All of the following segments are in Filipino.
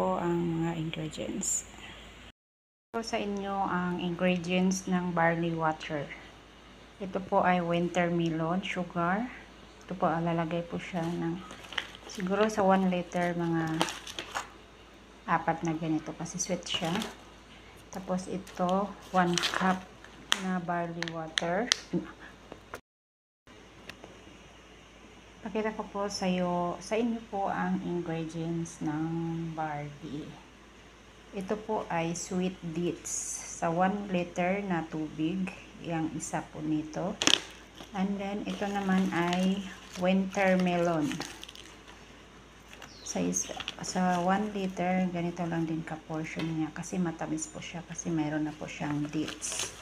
po ang mga ingredients. Ito sa inyo ang ingredients ng barley water. Ito po ay winter melon, sugar. Ito po, lalagay po siya ng siguro sa 1 liter mga 4 na ganito kasi sweet siya. Tapos ito, 1 cup na barley water. Pakita ko po sa inyo po ang ingredients ng barley. Ito po ay sweet dates. Sa 1 liter na tubig, yung isa po nito. And then, ito naman ay winter melon. Sa 1 liter, ganito lang din ka-portion niya. Kasi matamis po siya. Kasi mayroon na po siyang dates.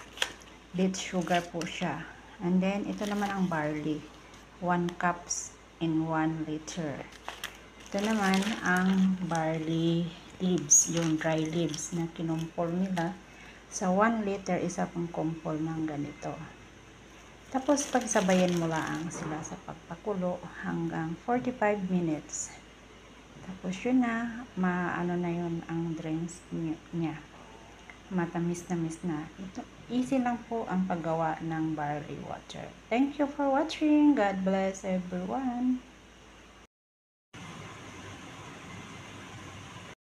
Dates sugar po siya. And then, ito naman ang barley. 1 cups in 1 liter. Ito naman ang barley leaves, yung dry leaves na kinumpol nila. Sa 1 liter, isa pang kumpol ng ganito. Tapos, pagsabayan mo lang sila sa pagpakulo hanggang 45 minutes. Tapos, yun na, maano na yun ang drinks niya. Matamis-tamis na. Ito, easy lang po ang paggawa ng barley water. Thank you for watching. God bless everyone.